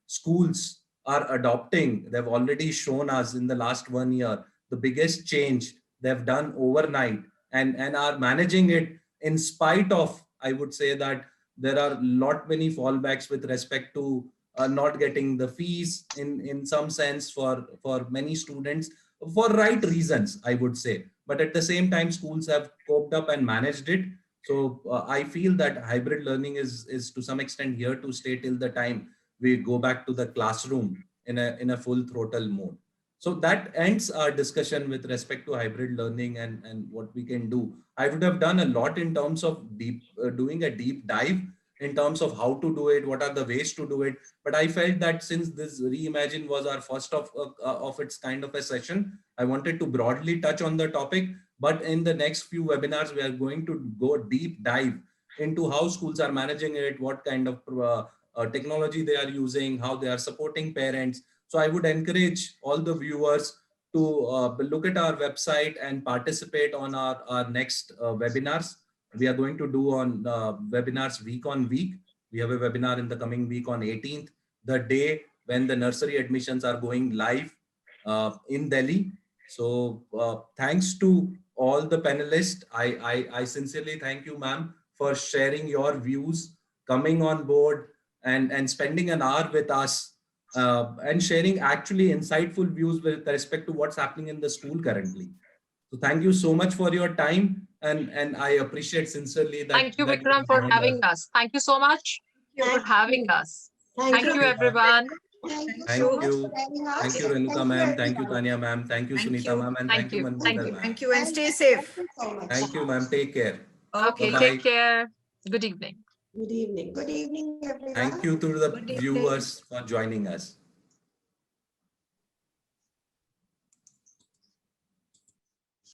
schools are adopting, they've already shown us in the last 1 year, the biggest change they've done overnight, and are managing it in spite of, I would say that there are lot many fallbacks with respect to not getting the fees in some sense for many students for right reasons, I would say. But at the same time, schools have coped up and managed it. So I feel that hybrid learning is to some extent here to stay till the time we go back to the classroom in a full throttle mode. So that ends our discussion with respect to hybrid learning and what we can do. I would have done a lot in terms of doing a deep dive in terms of how to do it, what are the ways to do it. But I felt that since this Reimagine was our first of its kind of a session, I wanted to broadly touch on the topic. But in the next few webinars, we are going to go deep dive into how schools are managing it, what kind of technology they are using, how they are supporting parents. So I would encourage all the viewers to look at our website and participate on our next webinars. We are going to do on webinars week on week. We have a webinar in the coming week on 18th, the day when the nursery admissions are going live in Delhi. So thanks to all the panelists. I sincerely thank you, ma'am, for sharing your views, coming on board and spending an hour with us and sharing actually insightful views with respect to what's happening in the school currently. So thank you so much for your time, and I appreciate sincerely Thank you, that Vikram, you for joined having us. us. Thank you so much for Thank having you. us. Thank Thank you. you, Thank you, ma'am. everyone. Thank you Thank so So, much for you. having us. Thank you, Renuka Thank you, ma'am. Thank you, everyone. Tanya ma'am. Thank you, Thank Sunita you. ma'am. And Thank thank you, you. Thank Thank Manmohan you. you. ma'am. Thank you and Thank stay you. safe. Thank you so much. Thank you, ma'am. Take care. Okay, Okay. take Bye-bye. care. Good evening. good evening. Good evening, everyone. Thank you to the Good evening. viewers for joining us.